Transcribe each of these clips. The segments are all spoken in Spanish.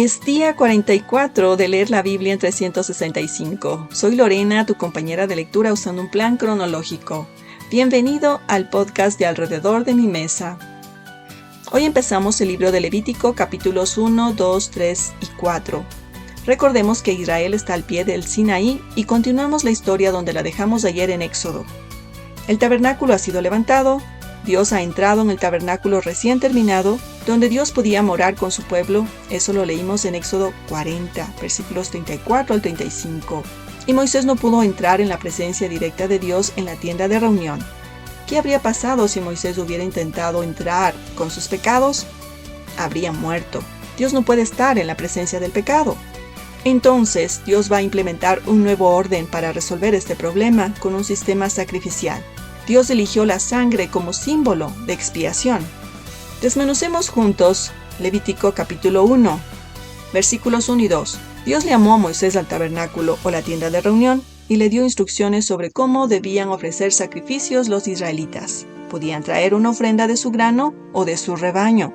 Es día 44 de leer la Biblia en 365. Soy Lorena, tu compañera de lectura usando un plan cronológico. Bienvenido al podcast de Alrededor de mi Mesa. Hoy empezamos el libro de Levítico, capítulos 1, 2, 3 y 4. Recordemos que Israel está al pie del Sinaí y continuamos la historia donde la dejamos ayer en Éxodo. El tabernáculo ha sido levantado, Dios ha entrado en el tabernáculo recién terminado, donde Dios podía morar con su pueblo. Eso lo leímos en Éxodo 40, versículos 34 al 35. Y Moisés no pudo entrar en la presencia directa de Dios en la tienda de reunión. ¿Qué habría pasado si Moisés hubiera intentado entrar con sus pecados? Habría muerto. Dios no puede estar en la presencia del pecado. Entonces, Dios va a implementar un nuevo orden para resolver este problema con un sistema sacrificial. Dios eligió la sangre como símbolo de expiación. Desmenucemos juntos Levítico capítulo 1, versículos 1 y 2. Dios llamó a Moisés al tabernáculo o la tienda de reunión y le dio instrucciones sobre cómo debían ofrecer sacrificios los israelitas. Podían traer una ofrenda de su grano o de su rebaño.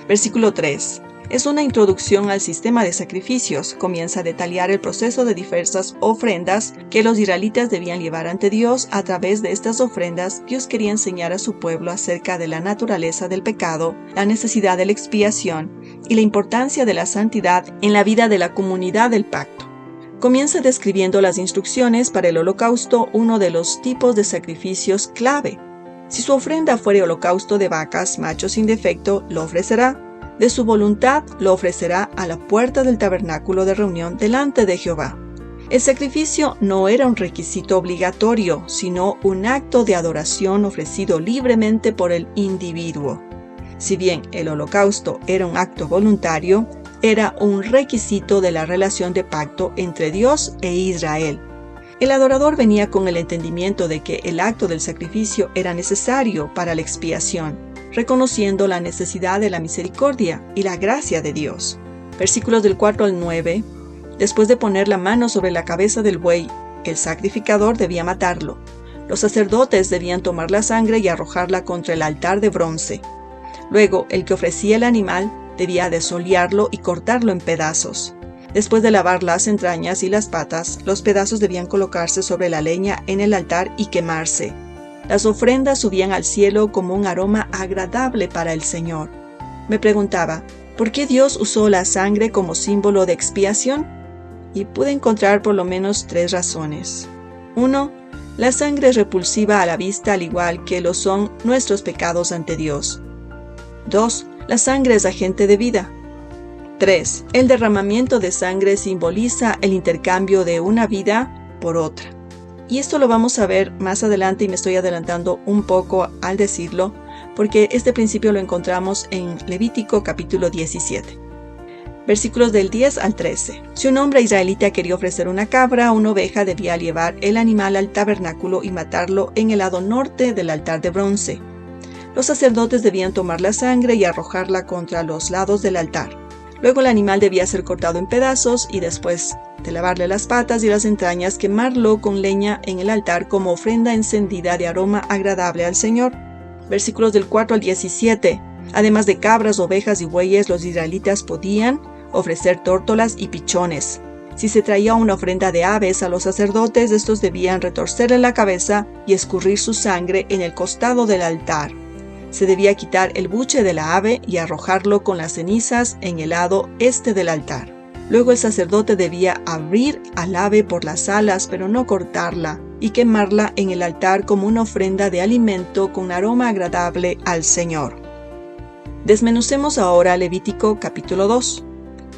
Versículo 3. Es una introducción al sistema de sacrificios. Comienza a detallar el proceso de diversas ofrendas que los israelitas debían llevar ante Dios. A través de estas ofrendas, Dios quería enseñar a su pueblo acerca de la naturaleza del pecado, la necesidad de la expiación y la importancia de la santidad en la vida de la comunidad del pacto. Comienza describiendo las instrucciones para el holocausto, uno de los tipos de sacrificios clave. Si su ofrenda fuere holocausto de vacas, macho sin defecto, lo ofrecerá. De su voluntad lo ofrecerá a la puerta del tabernáculo de reunión delante de Jehová. El sacrificio no era un requisito obligatorio, sino un acto de adoración ofrecido libremente por el individuo. Si bien el holocausto era un acto voluntario, era un requisito de la relación de pacto entre Dios e Israel. El adorador venía con el entendimiento de que el acto del sacrificio era necesario para la expiación, reconociendo la necesidad de la misericordia y la gracia de Dios. Versículos del 4 al 9. Después de poner la mano sobre la cabeza del buey, el sacrificador debía matarlo. Los sacerdotes debían tomar la sangre y arrojarla contra el altar de bronce. Luego, el que ofrecía el animal debía desollarlo y cortarlo en pedazos. Después de lavar las entrañas y las patas, los pedazos debían colocarse sobre la leña en el altar y quemarse. Las ofrendas subían al cielo como un aroma agradable para el Señor. Me preguntaba, ¿por qué Dios usó la sangre como símbolo de expiación? Y pude encontrar por lo menos 3 razones. 1. La sangre es repulsiva a la vista al igual que lo son nuestros pecados ante Dios. 2. La sangre es agente de vida. 3. El derramamiento de sangre simboliza el intercambio de una vida por otra. Y esto lo vamos a ver más adelante y me estoy adelantando un poco al decirlo, porque este principio lo encontramos en Levítico capítulo 17. Versículos del 10 al 13. Si un hombre israelita quería ofrecer una cabra o una oveja, debía llevar el animal al tabernáculo y matarlo en el lado norte del altar de bronce. Los sacerdotes debían tomar la sangre y arrojarla contra los lados del altar. Luego el animal debía ser cortado en pedazos y después de lavarle las patas y las entrañas, quemarlo con leña en el altar como ofrenda encendida de aroma agradable al Señor. Versículos del 4 al 17. Además de cabras, ovejas y bueyes, los israelitas podían ofrecer tórtolas y pichones. Si se traía una ofrenda de aves a los sacerdotes, estos debían retorcerle la cabeza y escurrir su sangre en el costado del altar. Se debía quitar el buche de la ave y arrojarlo con las cenizas en el lado este del altar. Luego el sacerdote debía abrir al ave por las alas, pero no cortarla, y quemarla en el altar como una ofrenda de alimento con aroma agradable al Señor. Desmenucemos ahora Levítico capítulo 2,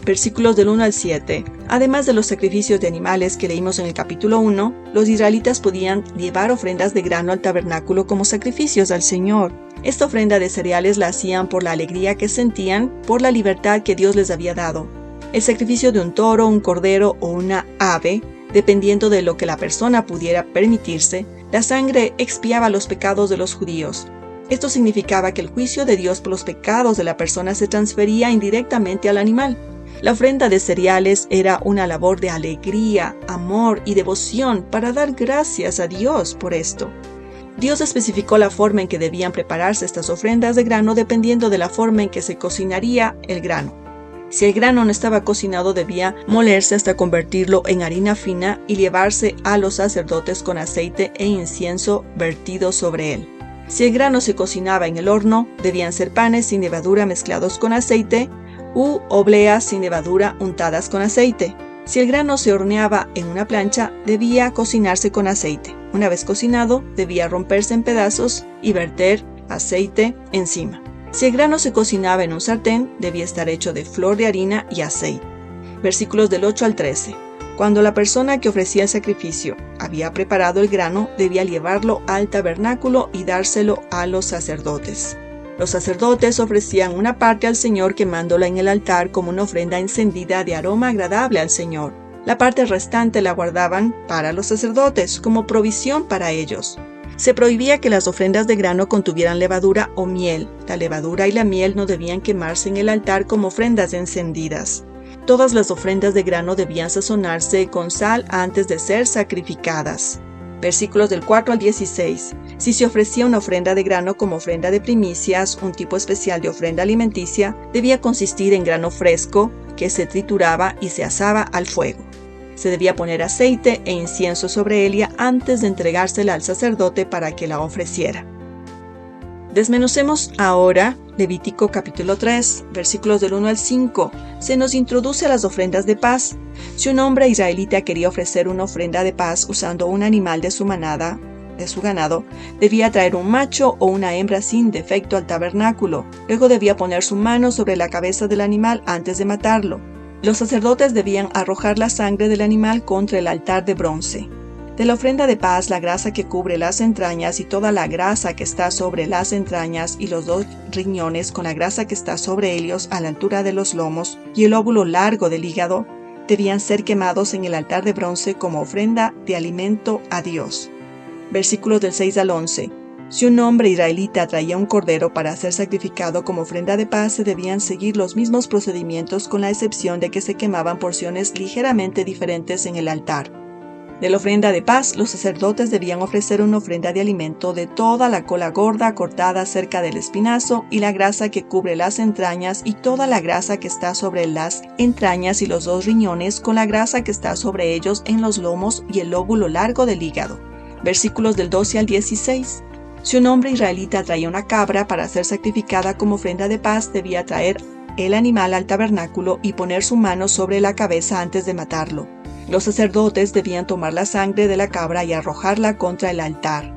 versículos del 1 al 7. Además de los sacrificios de animales que leímos en el capítulo 1, los israelitas podían llevar ofrendas de grano al tabernáculo como sacrificios al Señor. Esta ofrenda de cereales la hacían por la alegría que sentían por la libertad que Dios les había dado. El sacrificio de un toro, un cordero o una ave, dependiendo de lo que la persona pudiera permitirse, la sangre expiaba los pecados de los judíos. Esto significaba que el juicio de Dios por los pecados de la persona se transfería indirectamente al animal. La ofrenda de cereales era una labor de alegría, amor y devoción para dar gracias a Dios por esto. Dios especificó la forma en que debían prepararse estas ofrendas de grano dependiendo de la forma en que se cocinaría el grano. Si el grano no estaba cocinado, debía molerse hasta convertirlo en harina fina y llevarse a los sacerdotes con aceite e incienso vertido sobre él. Si el grano se cocinaba en el horno, debían ser panes sin levadura mezclados con aceite u obleas sin levadura untadas con aceite. Si el grano se horneaba en una plancha, debía cocinarse con aceite. Una vez cocinado, debía romperse en pedazos y verter aceite encima. Si el grano se cocinaba en un sartén, debía estar hecho de flor de harina y aceite. Versículos del 8 al 13. Cuando la persona que ofrecía el sacrificio había preparado el grano, debía llevarlo al tabernáculo y dárselo a los sacerdotes. Los sacerdotes ofrecían una parte al Señor quemándola en el altar como una ofrenda encendida de aroma agradable al Señor. La parte restante la guardaban para los sacerdotes como provisión para ellos. Se prohibía que las ofrendas de grano contuvieran levadura o miel. La levadura y la miel no debían quemarse en el altar como ofrendas encendidas. Todas las ofrendas de grano debían sazonarse con sal antes de ser sacrificadas. Versículos del 4 al 16. Si se ofrecía una ofrenda de grano como ofrenda de primicias, un tipo especial de ofrenda alimenticia, debía consistir en grano fresco que se trituraba y se asaba al fuego. Se debía poner aceite e incienso sobre ella antes de entregársela al sacerdote para que la ofreciera. Desmenucemos ahora Levítico capítulo 3, versículos del 1 al 5. Se nos introduce a las ofrendas de paz. Si un hombre israelita quería ofrecer una ofrenda de paz usando un animal de su manada, de su ganado, debía traer un macho o una hembra sin defecto al tabernáculo. Luego debía poner su mano sobre la cabeza del animal antes de matarlo. Los sacerdotes debían arrojar la sangre del animal contra el altar de bronce. De la ofrenda de paz, la grasa que cubre las entrañas y toda la grasa que está sobre las entrañas y los 2 riñones con la grasa que está sobre ellos a la altura de los lomos y el óvulo largo del hígado debían ser quemados en el altar de bronce como ofrenda de alimento a Dios. Versículos del 6 al 11. Si un hombre israelita traía un cordero para ser sacrificado como ofrenda de paz, se debían seguir los mismos procedimientos con la excepción de que se quemaban porciones ligeramente diferentes en el altar. De la ofrenda de paz, los sacerdotes debían ofrecer una ofrenda de alimento de toda la cola gorda cortada cerca del espinazo y la grasa que cubre las entrañas y toda la grasa que está sobre las entrañas y los 2 riñones con la grasa que está sobre ellos en los lomos y el lóbulo largo del hígado. Versículos del 12 al 16. Si un hombre israelita traía una cabra para ser sacrificada como ofrenda de paz, debía traer el animal al tabernáculo y poner su mano sobre la cabeza antes de matarlo. Los sacerdotes debían tomar la sangre de la cabra y arrojarla contra el altar.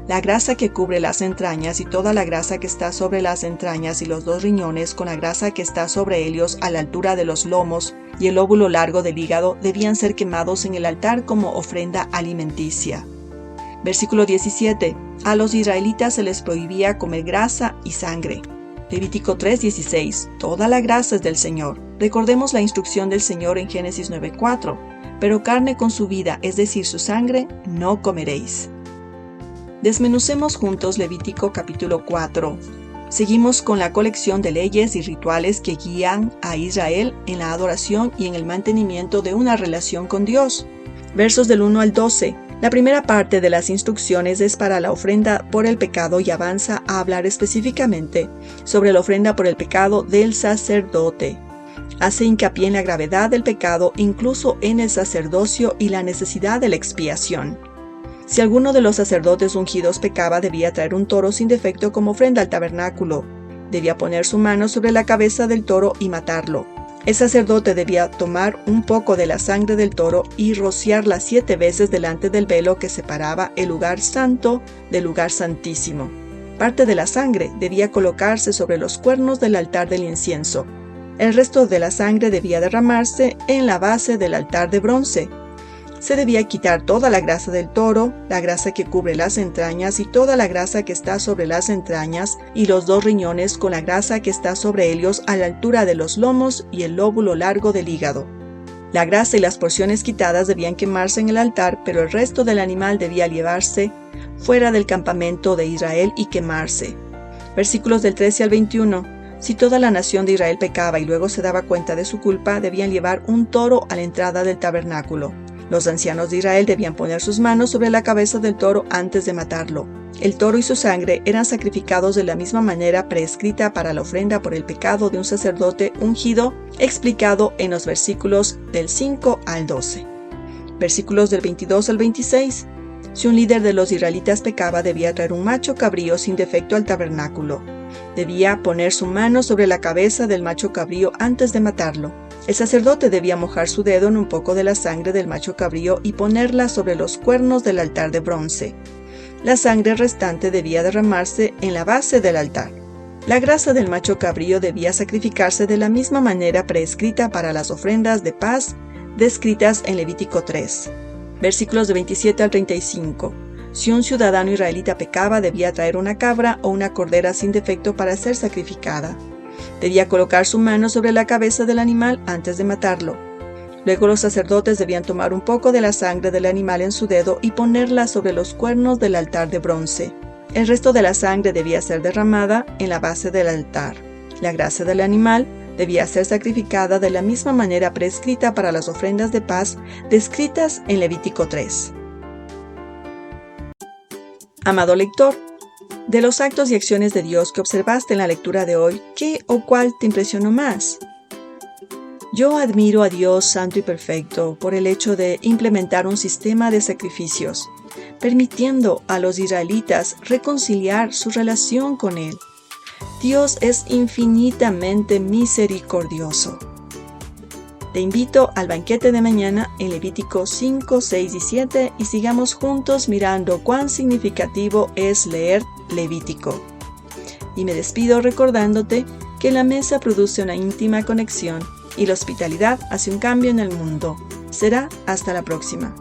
La grasa que cubre las entrañas y toda la grasa que está sobre las entrañas y los 2 riñones con la grasa que está sobre ellos a la altura de los lomos y el lóbulo largo del hígado debían ser quemados en el altar como ofrenda alimenticia. Versículo 17. A los israelitas se les prohibía comer grasa y sangre. Levítico 3:16. Toda la grasa es del Señor. Recordemos la instrucción del Señor en Génesis 9:4. Pero carne con su vida, es decir, su sangre, no comeréis. Desmenucemos juntos Levítico capítulo 4. Seguimos con la colección de leyes y rituales que guían a Israel en la adoración y en el mantenimiento de una relación con Dios. Versos del 1 al 12. La primera parte de las instrucciones es para la ofrenda por el pecado y avanza a hablar específicamente sobre la ofrenda por el pecado del sacerdote. Hace hincapié en la gravedad del pecado, incluso en el sacerdocio y la necesidad de la expiación. Si alguno de los sacerdotes ungidos pecaba, debía traer un toro sin defecto como ofrenda al tabernáculo. Debía poner su mano sobre la cabeza del toro y matarlo. El sacerdote debía tomar un poco de la sangre del toro y rociarla 7 veces delante del velo que separaba el lugar santo del lugar santísimo. Parte de la sangre debía colocarse sobre los cuernos del altar del incienso. El resto de la sangre debía derramarse en la base del altar de bronce. Se debía quitar toda la grasa del toro, la grasa que cubre las entrañas y toda la grasa que está sobre las entrañas y los 2 riñones con la grasa que está sobre ellos a la altura de los lomos y el lóbulo largo del hígado. La grasa y las porciones quitadas debían quemarse en el altar, pero el resto del animal debía llevarse fuera del campamento de Israel y quemarse. Versículos del 13 al 21. Si toda la nación de Israel pecaba y luego se daba cuenta de su culpa, debían llevar un toro a la entrada del tabernáculo. Los ancianos de Israel debían poner sus manos sobre la cabeza del toro antes de matarlo. El toro y su sangre eran sacrificados de la misma manera prescrita para la ofrenda por el pecado de un sacerdote ungido, explicado en los versículos del 5 al 12. Versículos del 22 al 26. Si un líder de los israelitas pecaba, debía traer un macho cabrío sin defecto al tabernáculo. Debía poner su mano sobre la cabeza del macho cabrío antes de matarlo. El sacerdote debía mojar su dedo en un poco de la sangre del macho cabrío y ponerla sobre los cuernos del altar de bronce. La sangre restante debía derramarse en la base del altar. La grasa del macho cabrío debía sacrificarse de la misma manera prescrita para las ofrendas de paz descritas en Levítico 3. Versículos de 27 al 35. Si un ciudadano israelita pecaba, debía traer una cabra o una cordera sin defecto para ser sacrificada. Debía colocar su mano sobre la cabeza del animal antes de matarlo. Luego los sacerdotes debían tomar un poco de la sangre del animal en su dedo y ponerla sobre los cuernos del altar de bronce. El resto de la sangre debía ser derramada en la base del altar. La grasa del animal debía ser sacrificada de la misma manera prescrita para las ofrendas de paz descritas en Levítico 3. Amado lector, de los actos y acciones de Dios que observaste en la lectura de hoy, ¿qué o cuál te impresionó más? Yo admiro a Dios santo y perfecto por el hecho de implementar un sistema de sacrificios, permitiendo a los israelitas reconciliar su relación con Él. Dios es infinitamente misericordioso. Te invito al banquete de mañana en Levítico 5, 6 y 7 y sigamos juntos mirando cuán significativo es leer Levítico. Y me despido recordándote que la mesa produce una íntima conexión y la hospitalidad hace un cambio en el mundo. Será hasta la próxima.